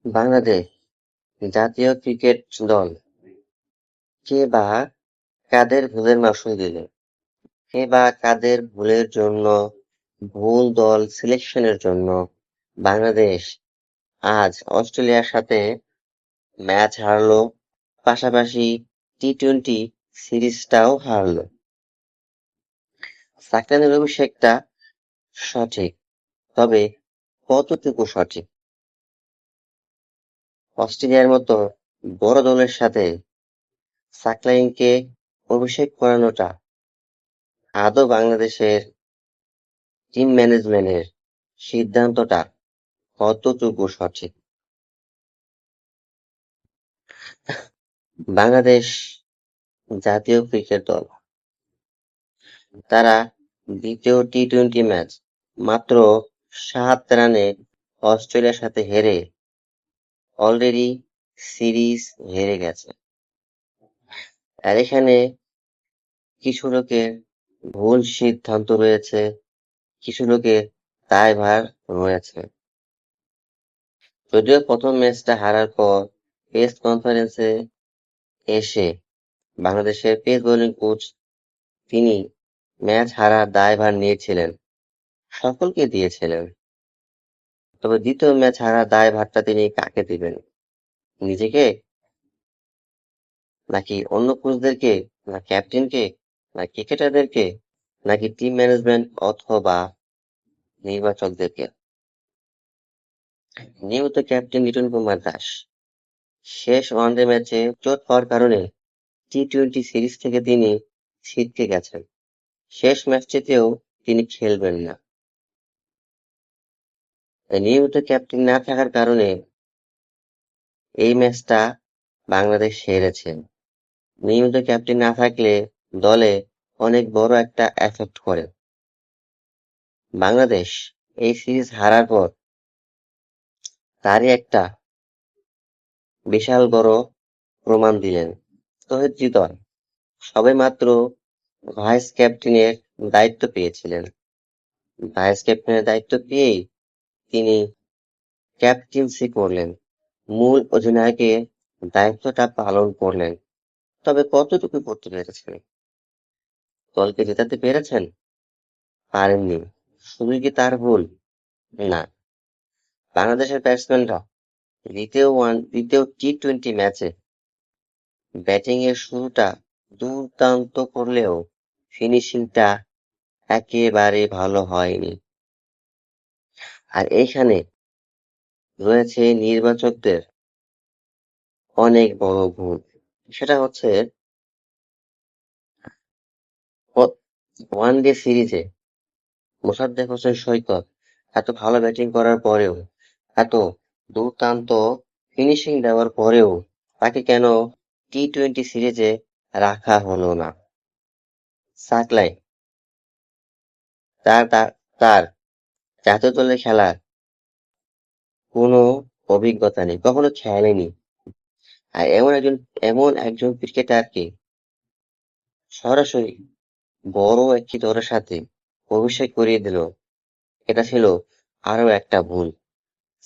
বাংলাদেশ জাতীয় ক্রিকেট দল কে বা কাদের ভুলের মাসুল দিল? কে বা কাদের ভুলের জন্য ভুল দল সিলেকশনের জন্য বাংলাদেশ আজ অস্ট্রেলিয়ার সাথে ম্যাচ হারলো, পাশাপাশি টি-টোয়েন্টি সিরিজটাও হারলো? সাকিবের অভিষেকটা সঠিক, তবে কতটুকু সঠিক? অস্ট্রেলিয়ার মতো বড় দলের সাথে সাকলাইনকে অভিষেক করানোটা আদৌ বাংলাদেশের টিম ম্যানেজমেন্টের সিদ্ধান্তটা কতটুকু সঠিক? বাংলাদেশ জাতীয় ক্রিকেট দল তারা দ্বিতীয় টি-টোয়েন্টি ম্যাচ মাত্র ৭ রানে অস্ট্রেলিয়ার সাথে হেরে অলরেডি সিরিজ হেরে গেছে। আর এখানে কিছু লোকের ভুল সিদ্ধান্ত রয়েছে, কিছু লোকের দায়ভার রয়েছে। যদিও প্রথম ম্যাচটা হারার পর প্রেস কনফারেন্সে এসে বাংলাদেশের পেস বোলিং কোচ তিনি ম্যাচ হারার দায়ভার নিয়েছিলেন, সকলকে দিয়েছিলেন। তবে দ্বিতীয় ম্যাচ হারার দায়ভারটা তিনি কাকে দিবেন? নিজেকে, নাকি অন্য কোচদেরকে, না ক্যাপ্টেনকে, না ক্রিকেটারদেরকে, নাকি টিম ম্যানেজমেন্ট অথবা নির্বাচকদেরকে? নিয়মিত ক্যাপ্টেন লিটন কুমার দাস শেষ ওয়ানডে ম্যাচে চোট পাওয়ার কারণে টি-টোয়েন্টি সিরিজ থেকে তিনি ছিটকে গেছেন। শেষ ম্যাচটিতেও তিনি খেলবেন না। নিয়মিত ক্যাপ্টেন না থাকার কারণে এই ম্যাচটা বাংলাদেশ হেরেছে। নিয়মিত ক্যাপ্টেন না থাকলে দলে অনেক বড় একটা এফেক্ট করে। বাংলাদেশ এই সিরিজ হারার পর তারই একটা বিশাল বড় প্রমাণ দিলেন। তৌহিদ হৃদয় সবেমাত্র ভাইস ক্যাপ্টেনের দায়িত্ব পেয়েছিলেন। ভাইস ক্যাপ্টেনের দায়িত্ব পেয়েই তিনি ক্যাপ্টেন্সি করলেন, মূল অধিনায়কের দায়িত্বটা পালন করলেন। তবে কতটুকু করতে পেরেছেন? দলকে জেতাতে পেরেছেন? পারেননি। শুধুই কি তার ভুল? না। বাংলাদেশের ব্যাটসম্যানরা দ্বিতীয় টি-টোয়েন্টি ম্যাচে ব্যাটিংয়ের শুরুটা দুর্দান্ত করলেও ফিনিশিংটা একেবারে ভালো হয়নি। আর এইখানে রয়েছে নির্বাচকদের অনেক বড় ভুল। সেটা হচ্ছে ওয়ানডে সিরিজে মোসাদ্দেক হোসেন সৈকত এত ভালো ব্যাটিং করার পরেও, এত দুর্দান্ত ফিনিশিং দেওয়ার পরেও তাকে কেন টি-টোয়েন্টি সিরিজে রাখা হলো না? সাকলাই তার তার তার জাতীয় দলে খেলার কোনো অভিজ্ঞতা নেই, কখনো খেলেনি। আর এমন একজন ক্রিকেটারকে সরাসরি বড় একটি দলের সাথে অভিষেক করিয়ে দিল, এটা ছিল আরো একটা ভুল।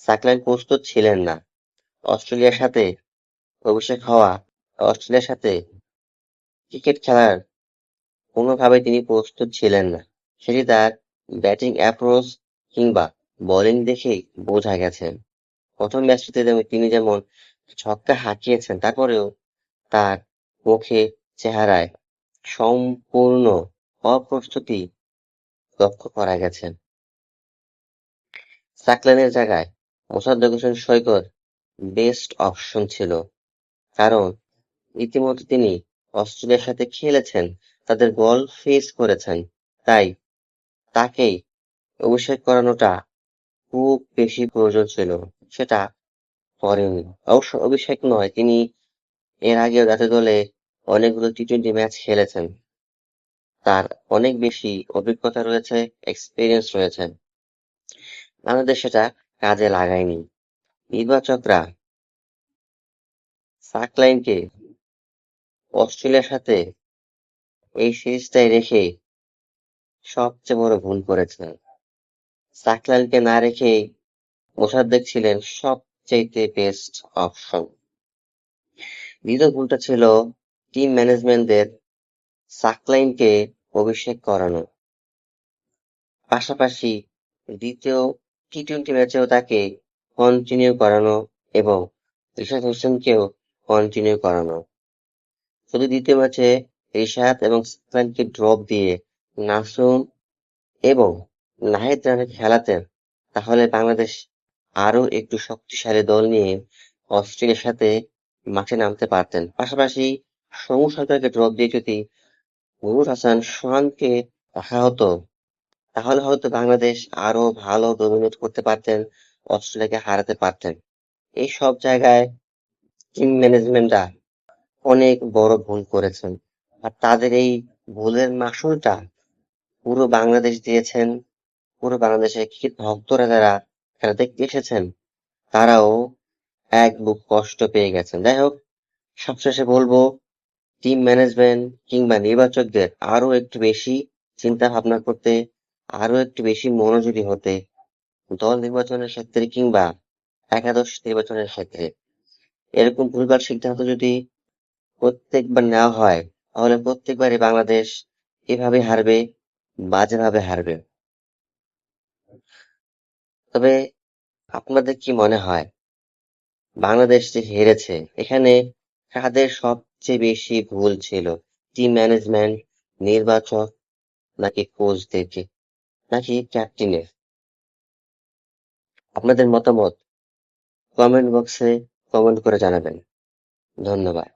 সাকলাইন প্রস্তুত ছিলেন না অস্ট্রেলিয়ার সাথে অভিষেক হওয়া, অস্ট্রেলিয়ার সাথে ক্রিকেট খেলার কোনোভাবেই তিনি প্রস্তুত ছিলেন না। সেটি তার ব্যাটিং অ্যাপ্রোচ কিংবা বোলিং দেখেই বোঝা গেছে। প্রথম ম্যাচটিতে তিনি যেমন ছক্কা হাঁকিয়েছেন, তারপরেও তার মুখে, চেহারায় সম্পূর্ণ অপ্রস্তুতি লক্ষ্য করা গেছে। সাকলাইনের জায়গায় মোসাদ্দেক হোসেন সৈকত বেস্ট অপশন ছিল, কারণ ইতিমধ্যে তিনি অস্ট্রেলিয়ার সাথে খেলেছেন, তাদের বল ফেস করেছেন। তাই তাকেই অভিষেক করানোটা খুব বেশি প্রয়োজন ছিল, সেটা করেননি। অবশ্য অভিষেক নয়, তিনি এর আগেও জাতীয় দলে অনেকগুলো টি-টোয়েন্টি ম্যাচ খেলেছেন। তার অনেক বেশি অভিজ্ঞতা রয়েছে, এক্সপিরিয়েন্স রয়েছে। বাংলাদেশ সেটা কাজে লাগায়নি। নির্বাচকরা সাকলাইনকে অস্ট্রেলিয়ার সাথে এই সিরিজটাই রেখে সবচেয়ে বড় ভুল করেছেন। সাকলাইনকে না রেখেই মোসাদ্দেক ছিলেন সবচেয়ে সবচাইতে বেস্ট অপশন। দ্বিতীয় ভুলটা ছিল টিম ম্যানেজমেন্টদের সাকলাইনকে অভিষেক করানো, পাশাপাশি দ্বিতীয় টি-টোয়েন্টি ম্যাচেও তাকে কন্টিনিউ করানো এবং রিশাদ হোসেনকেও কন্টিনিউ করানো। শুধু দ্বিতীয় ম্যাচে রিশাদ এবং সাকলাইনকে ড্রপ দিয়ে নাসুম এবং নাহিদ রানা খেলাতেন, তাহলে বাংলাদেশ আরও একটু শক্তিশালী দল নিয়ে অস্ট্রেলিয়ার সাথে মাঠে নামতে পারতেন। পাশাপাশি সৌম্য সরকারকে ড্রপ দিয়ে যদি মুহিব হাসান সোহানকে রাখা হতো, তাহলে হয়তো বাংলাদেশ আরো ভালো ডমিনেট করতে পারতেন, অস্ট্রেলিয়াকে হারাতে পারতেন। এই সব জায়গায় টিম ম্যানেজমেন্টরা অনেক বড় ভুল করেছেন, আর তাদের এই ভুলের মাসুলটা পুরো বাংলাদেশ দিয়েছেন। পুরো বাংলাদেশের ক্রিকেট ভক্তরা যারা খেলা দেখতে এসেছেন, তারাও এক বুক কষ্ট পেয়ে গেছেন। যাই হোক, সবশেষে বলবো টিম ম্যানেজমেন্ট কিংবা নির্বাচকদের আরো একটু বেশি চিন্তা ভাবনা করতে, আরো একটু বেশি মনোযোগী হতে, দল নির্বাচনের ক্ষেত্রে কিংবা একাদশ নির্বাচনের ক্ষেত্রে। এরকম ভুলভাল সিদ্ধান্ত যদি প্রত্যেকবার নেওয়া হয়, তাহলে প্রত্যেকবারই বাংলাদেশ এভাবে হারবে, বাজেভাবে হারবে। তবে আপনাদের কি মনে হয়, বাংলাদেশ যে হেরেছে, এখানে কাদের সবচেয়ে বেশি ভুল ছিল? টিম ম্যানেজমেন্ট, নির্বাচক, নাকি কোচদেরকে, নাকি ক্যাপ্টেনের? আপনাদের মতামত কমেন্ট বক্সে কমেন্ট করে জানাবেন। ধন্যবাদ।